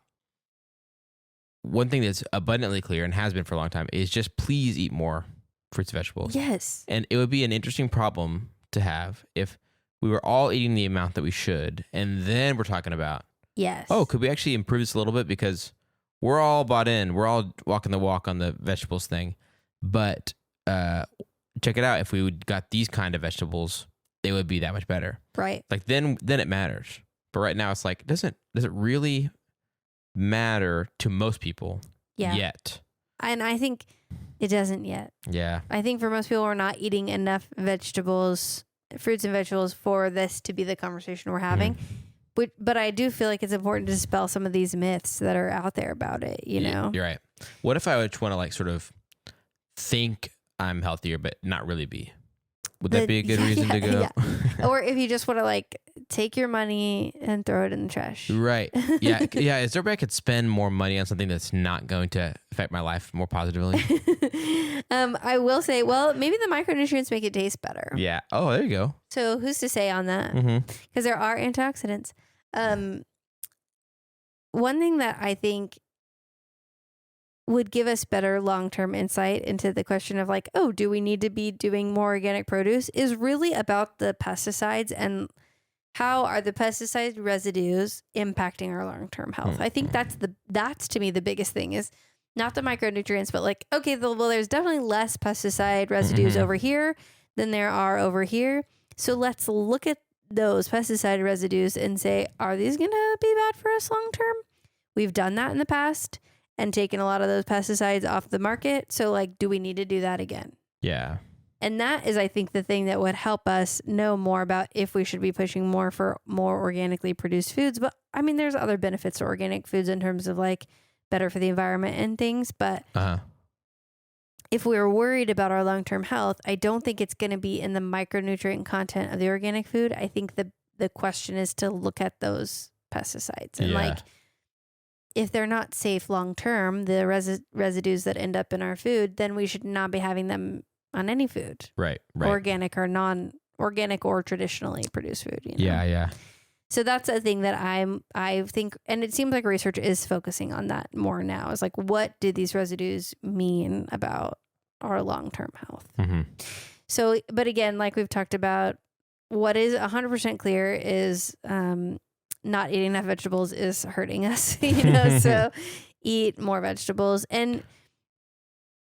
one thing that's abundantly clear and has been for a long time is just please eat more fruits and vegetables. Yes. And it would be an interesting problem to have if we were all eating the amount that we should. And then we're talking about, oh, could we actually improve this a little bit? Because we're all bought in. We're all walking the walk on the vegetables thing. But check it out. If we got these kind of vegetables, they would be that much better. Right. Like then it matters. But right now it's like, does it really matter to most people yet? And I think it doesn't yet. Yeah. I think for most people, we're not eating enough vegetables, fruits and vegetables for this to be the conversation we're having. But I do feel like it's important to dispel some of these myths that are out there about it, you know? You're right. What if I just want to like sort of think I'm healthier, but not really be? Would that be a good reason to go? Yeah. Or if you just want to like take your money and throw it in the trash. Right. Yeah. Yeah. Is there a way I could spend more money on something that's not going to affect my life more positively? I will say, well, maybe the micronutrients make it taste better. Yeah. Oh, there you go. So who's to say on that? Because there are antioxidants. One thing that I think would give us better long-term insight into the question of like, oh, do we need to be doing more organic produce, is really about the pesticides and how are the pesticide residues impacting our long-term health. I think that's to me the biggest thing, is not the micronutrients, but like, okay, well, there's definitely less pesticide residues over here than there are over here. So let's look at those pesticide residues and say, are these going to be bad for us long-term? We've done that in the past and taken a lot of those pesticides off the market. So like, do we need to do that again? Yeah. And that is, I think, the thing that would help us know more about if we should be pushing more for more organically produced foods. But I mean, there's other benefits to organic foods in terms of like better for the environment and things. But if we were worried about our long-term health, I don't think it's going to be in the micronutrient content of the organic food. I think the question is to look at those pesticides and like, if they're not safe long-term, the residues that end up in our food, then we should not be having them on any food. Right. Organic or non-organic or traditionally produced food. You know? Yeah. So that's a thing that I think, and it seems like research is focusing on that more now. Is like, what do these residues mean about our long-term health? So, but again, like we've talked about, what is 100% clear is, not eating enough vegetables is hurting us, you know, so eat more vegetables. And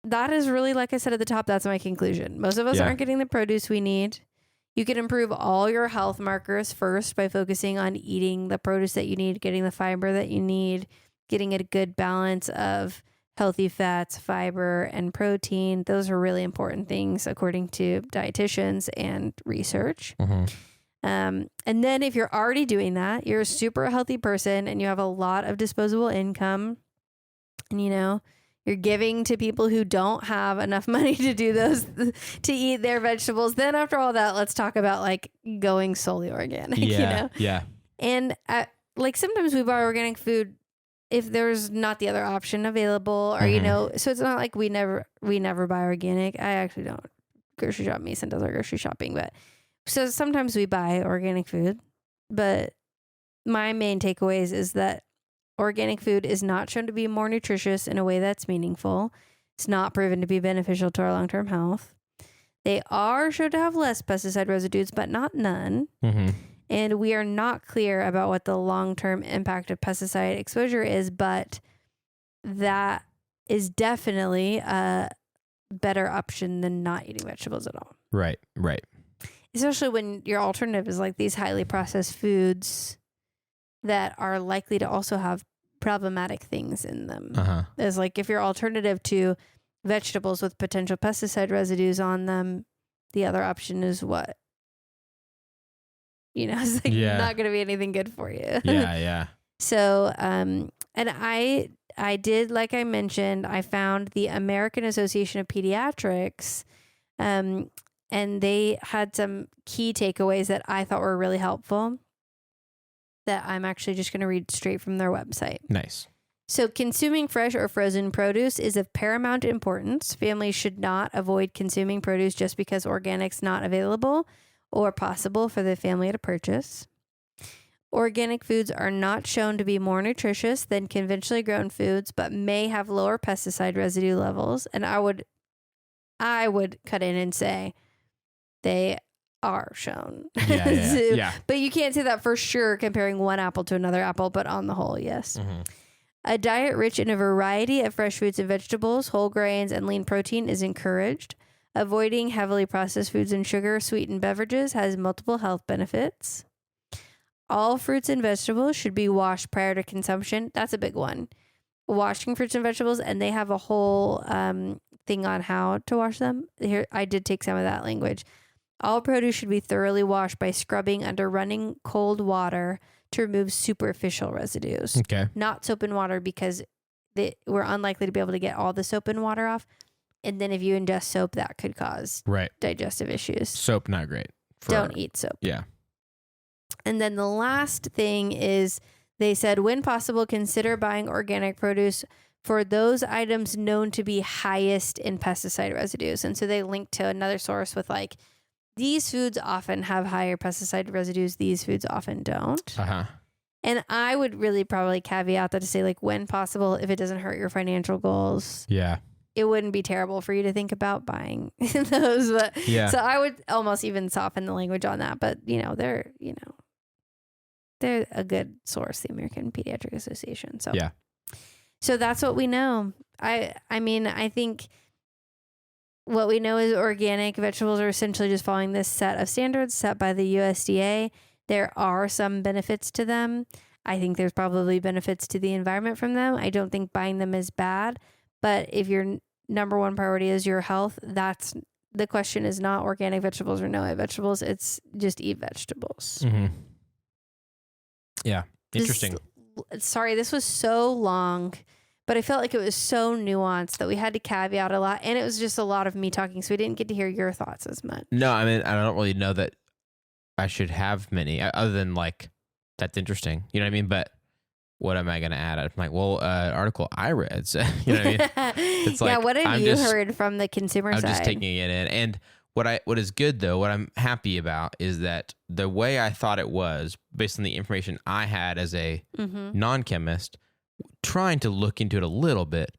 that is really, like I said at the top, that's my conclusion. Most of us aren't getting the produce we need. You can improve all your health markers first by focusing on eating the produce that you need, getting the fiber that you need, getting a good balance of healthy fats, fiber, and protein. Those are really important things according to dietitians and research. And then if you're already doing that, you're a super healthy person and you have a lot of disposable income and, you know, you're giving to people who don't have enough money to do those, to eat their vegetables. Then after all that, let's talk about like going solely organic, you know? Yeah. And like sometimes we buy organic food if there's not the other option available or, you know, so it's not like we never buy organic. I actually don't grocery shop. Mason does our grocery shopping, but so sometimes we buy organic food, but my main takeaways is that organic food is not shown to be more nutritious in a way that's meaningful. It's not proven to be beneficial to our long-term health. They are shown to have less pesticide residues, but not none. Mm-hmm. And we are not clear about what the long-term impact of pesticide exposure is, but that is definitely a better option than not eating vegetables at all. Right. Especially when your alternative is like these highly processed foods that are likely to also have problematic things in them. It's like if your alternative to vegetables with potential pesticide residues on them, the other option is what? It's like not going to be anything good for you. Yeah. So, and I did, like I mentioned, I found the American Association of Pediatrics, and they had some key takeaways that I thought were really helpful that I'm actually just going to read straight from their website. Nice. So consuming fresh or frozen produce is of paramount importance. Families should not avoid consuming produce just because organic's not available or possible for the family to purchase. Organic foods are not shown to be more nutritious than conventionally grown foods, but may have lower pesticide residue levels. And I would cut in and say they are shown. Yeah. But you can't say that for sure comparing one apple to another apple, but on the whole, yes. Mm-hmm. A diet rich in a variety of fresh fruits and vegetables, whole grains, and lean protein is encouraged. Avoiding heavily processed foods and sugar sweetened beverages has multiple health benefits. All fruits and vegetables should be washed prior to consumption. That's a big one. Washing fruits and vegetables, and they have a whole thing on how to wash them. Here, I did take some of that language. All produce should be thoroughly washed by scrubbing under running cold water to remove superficial residues. Okay. Not soap and water, because we're unlikely to be able to get all the soap and water off. And then if you ingest soap, that could cause digestive issues. Soap, not great. Don't eat soap. Yeah. And then the last thing is they said, when possible, consider buying organic produce for those items known to be highest in pesticide residues. And so they linked to another source with like, these foods often have higher pesticide residues. These foods often don't. And I would really probably caveat that to say, like, when possible, if it doesn't hurt your financial goals. Yeah. It wouldn't be terrible for you to think about buying those. But so I would almost even soften the language on that. But, they're a good source, the American Pediatric Association. So, so that's what we know. I mean, I think what we know is organic vegetables are essentially just following this set of standards set by the USDA. There are some benefits to them. I think there's probably benefits to the environment from them. I don't think buying them is bad. But if your number one priority is your health, that's the question is not organic vegetables or no vegetables. It's just eat vegetables. Mm-hmm. Yeah. Interesting. Sorry, this was so long, but I felt like it was so nuanced that we had to caveat a lot. And it was just a lot of me talking. So we didn't get to hear your thoughts as much. No, I mean, I don't really know that I should have many other than like, that's interesting. You know what I mean? But what am I going to add? I'm like, well, article I read. So, you know what I mean? It's like, what have you heard from the consumer side? I'm just taking it in. And what is good though, what I'm happy about is that the way I thought it was, based on the information I had as a non-chemist, trying to look into it a little bit,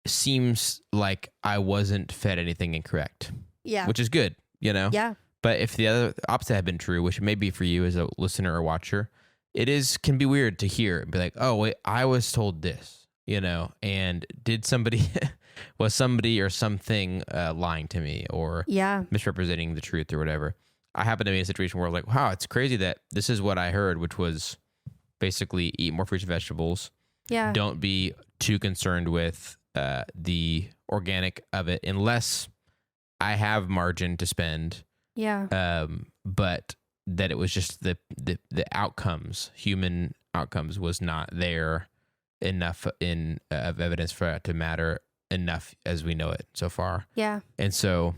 seems like I wasn't fed anything incorrect. Yeah. Which is good, Yeah. But if the opposite had been true, which may be for you as a listener or watcher, can be weird to hear and be like, oh, wait, I was told this, and was somebody or something lying to me or misrepresenting the truth or whatever. I happen to be in a situation where I'm like, wow, it's crazy that this is what I heard, which was basically eat more fruits and vegetables. Yeah. Don't be too concerned with the organic of it unless I have margin to spend. Yeah. But that it was just the outcomes, human outcomes, was not there enough of evidence for it to matter enough as we know it so far. Yeah. And so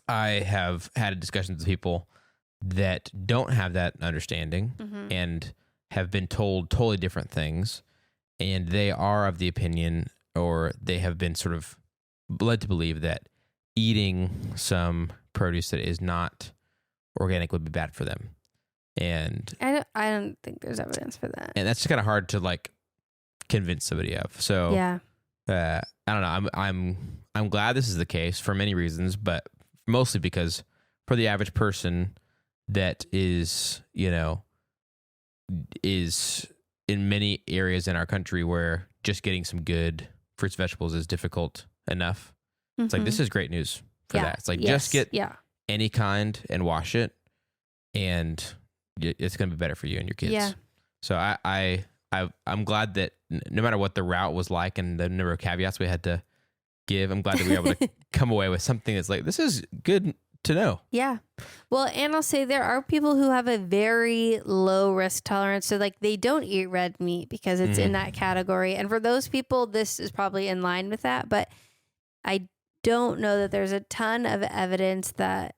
I have had discussions with people that don't have that understanding and have been told totally different things. And they are of the opinion, or they have been sort of led to believe that eating some produce that is not organic would be bad for them. And I don't think there's evidence for that. And that's just kind of hard to like convince somebody of. So yeah, I don't know. I'm glad this is the case for many reasons, but mostly because for the average person that is, is in many areas in our country where just getting some good fruits and vegetables is difficult enough. It's like, this is great news for that. It's like, just get any kind and wash it, and it's going to be better for you and your kids. Yeah. So I'm glad that no matter what the route was like and the number of caveats we had to give, I'm glad that we were able to come away with something that's like, this is good to know. Yeah. Well, and I'll say there are people who have a very low risk tolerance. So like they don't eat red meat because it's in that category. And for those people, this is probably in line with that. But I don't know that there's a ton of evidence that,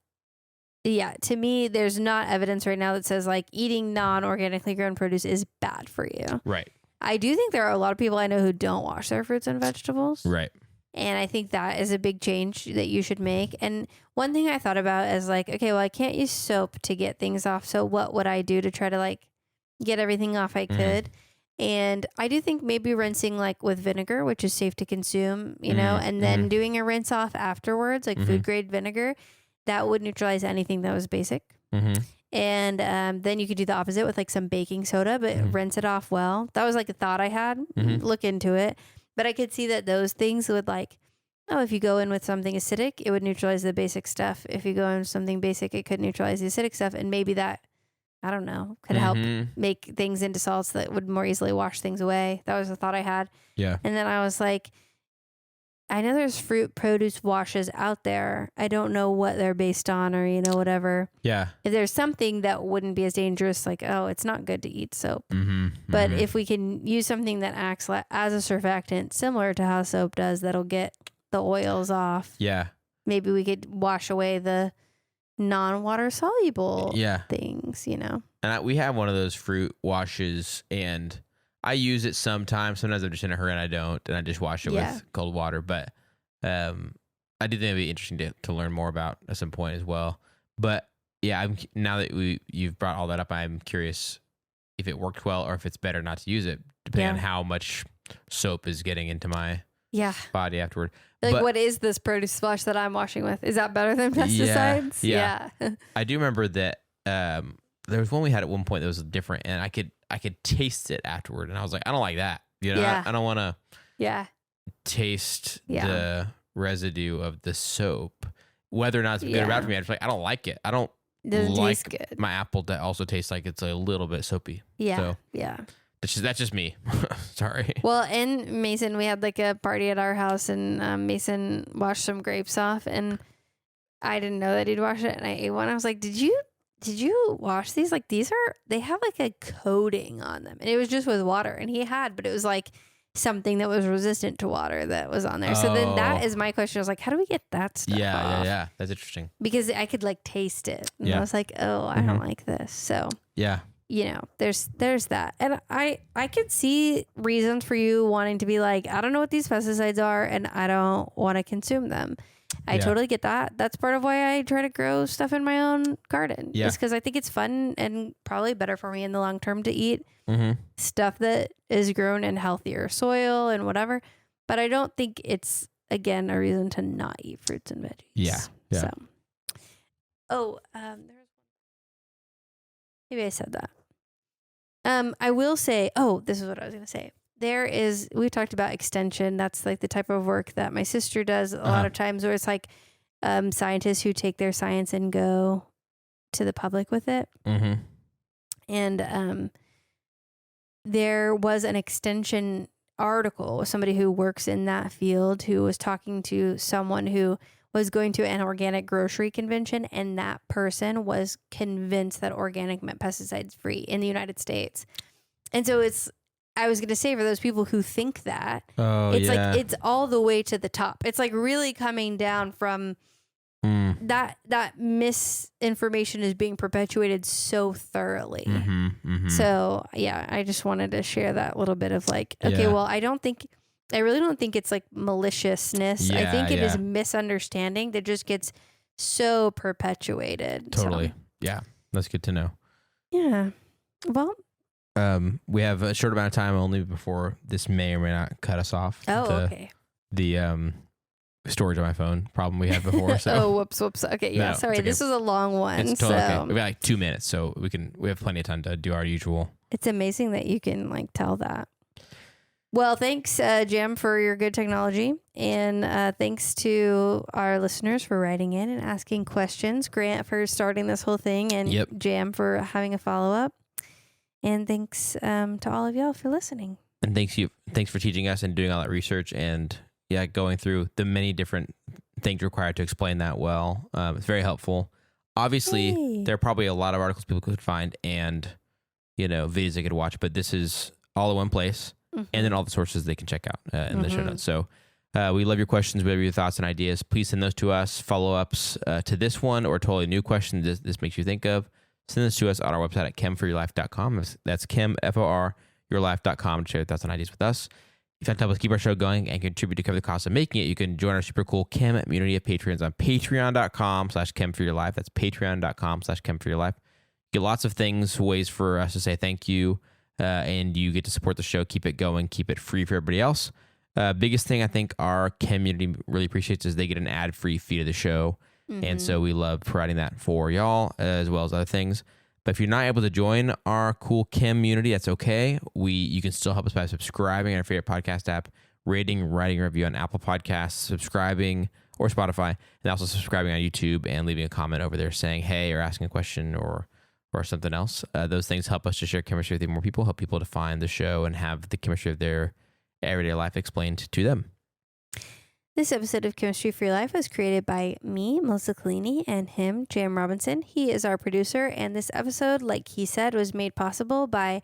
to me, there's not evidence right now that says like eating non-organically grown produce is bad for you. Right. I do think there are a lot of people I know who don't wash their fruits and vegetables. Right. And I think that is a big change that you should make. And one thing I thought about is like, okay, well, I can't use soap to get things off. So what would I do to try to like get everything off I could? And I do think maybe rinsing like with vinegar, which is safe to consume, and then doing a rinse off afterwards, like food grade vinegar, that would neutralize anything that was basic. And then you could do the opposite with like some baking soda, but rinse it off well. That was like a thought I had. Look into it. But I could see that those things would like, if you go in with something acidic, it would neutralize the basic stuff. If you go in with something basic, it could neutralize the acidic stuff. And maybe that, I don't know, could help make things into salts that would more easily wash things away. That was a thought I had. Yeah. And then I was like, I know there's fruit produce washes out there. I don't know what they're based on or, whatever. Yeah. If there's something that wouldn't be as dangerous, like, it's not good to eat soap. But if we can use something that acts as a surfactant, similar to how soap does, that'll get the oils off. Yeah. Maybe we could wash away the non-water soluble things, And we have one of those fruit washes, and I use it sometimes. Sometimes I'm just in a hurry and I don't, and I just wash it with cold water. But I do think it'd be interesting to learn more about at some point as well. But yeah, now that you've brought all that up, I'm curious if it worked well or if it's better not to use it, depending on how much soap is getting into my body afterward. Like, what is this produce wash that I'm washing with? Is that better than pesticides? Yeah. I do remember that there was one we had at one point that was different, and I could taste it afterward, and I was like, I don't like that. I don't want to taste the residue of the soap, whether or not it's good or bad for me. I just like, I don't like it. I don't like my apple to also taste like it's a little bit soapy. Yeah. So, that's just me. Sorry. Well, in Mason, we had like a party at our house, and Mason washed some grapes off, and I didn't know that he'd wash it, and I ate one. I was like, Did you wash these? Like, they have like a coating on them, and it was just with water, and but it was like something that was resistant to water that was on there. So then that is my question. I was like, how do we get that stuff off? Yeah. That's interesting. Because I could like taste it. And I was like, I don't like this. So there's that. And I could see reasons for you wanting to be like, I don't know what these pesticides are, and I don't want to consume them. I totally get that. That's part of why I try to grow stuff in my own garden. Yeah. It's because I think it's fun and probably better for me in the long term to eat stuff that is grown in healthier soil and whatever. But I don't think it's, again, a reason to not eat fruits and veggies. Yeah. So, maybe I said that. I will say, this is what I was going to say. We talked about extension. That's like the type of work that my sister does a lot of times, where it's like scientists who take their science and go to the public with it. And there was an extension article with somebody who works in that field who was talking to someone who was going to an organic grocery convention, and that person was convinced that organic meant pesticides free in the United States. And so I was going to say, for those people who think that, like it's all the way to the top. It's like really coming down from that misinformation is being perpetuated so thoroughly. So I just wanted to share that little bit of like, well, I don't think I really don't think it's like maliciousness. I think it is misunderstanding that just gets so perpetuated. Totally. So. Yeah. That's good to know. Yeah. Well, we have a short amount of time only before this may or may not cut us off. Okay. The storage on my phone problem we had before. So. Whoops. Okay. Yeah. Sorry. Okay. This was a long one. It's totally okay. We've got like 2 minutes, so we have plenty of time to do our usual. It's amazing that you can like tell that. Well, thanks, Jam, for your good technology. And thanks to our listeners for writing in and asking questions. Grant for starting this whole thing. And Jam for having a follow-up. And thanks to all of y'all for listening. And thanks for teaching us and doing all that research and going through the many different things required to explain that well. It's very helpful. Obviously, there are probably a lot of articles people could find and, videos they could watch, but this is all in one place. And then all the sources they can check out in the show notes. So we love your questions. We love your thoughts and ideas. Please send those to us. Follow-ups to this one or totally new questions this makes you think of. Send this to us on our website at chemforyourlife.com. That's chem, F-O-R, yourlife.com to share your thoughts and ideas with us. If you'd like to help us keep our show going and contribute to cover the cost of making it, you can join our super cool Chem community of Patreons on patreon.com/chemforyourlife. That's patreon.com/chemforyourlife. Get lots of things, ways for us to say thank you. And you get to support the show, keep it going, keep it free for everybody else. Biggest thing I think our community really appreciates is they get an ad-free feed of the show. And so we love providing that for y'all as well as other things. But if you're not able to join our cool Chem community, that's okay. You can still help us by subscribing on our favorite podcast app, writing a review on Apple Podcasts, subscribing or Spotify, and also subscribing on YouTube and leaving a comment over there saying hey or asking a question or something else. Those things help us to share chemistry with even more people, help people to find the show and have the chemistry of their everyday life explained to them. This episode of Chemistry for Your Life was created by me, Melissa Collini, and him, Jam Robinson. He is our producer, and this episode, like he said, was made possible by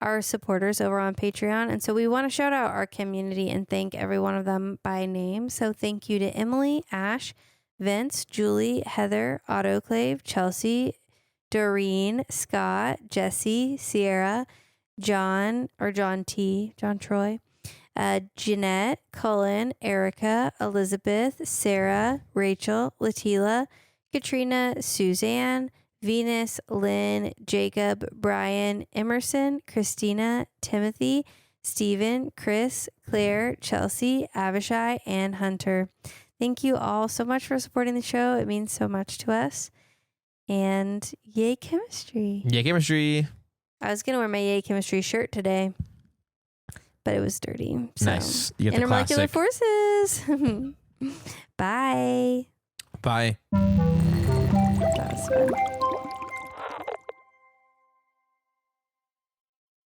our supporters over on Patreon. And so we want to shout out our community and thank every one of them by name. So thank you to Emily, Ash, Vince, Julie, Heather, Autoclave, Chelsea, Doreen, Scott, Jesse, Sierra, John Troy, Jeanette, Cullen, Erica, Elizabeth, Sarah, Rachel, Latila, Katrina, Suzanne, Venus, Lynn, Jacob, Brian, Emerson, Christina, Timothy, Stephen, Chris, Claire, Chelsea, Avishai, and Hunter. Thank you all so much for supporting the show. It means so much to us. And yay chemistry. Yay chemistry. I was going to wear my yay chemistry shirt today, but it was dirty. So. Nice. You get the Intermolecular classic. forces. Bye. Bye. That was fun.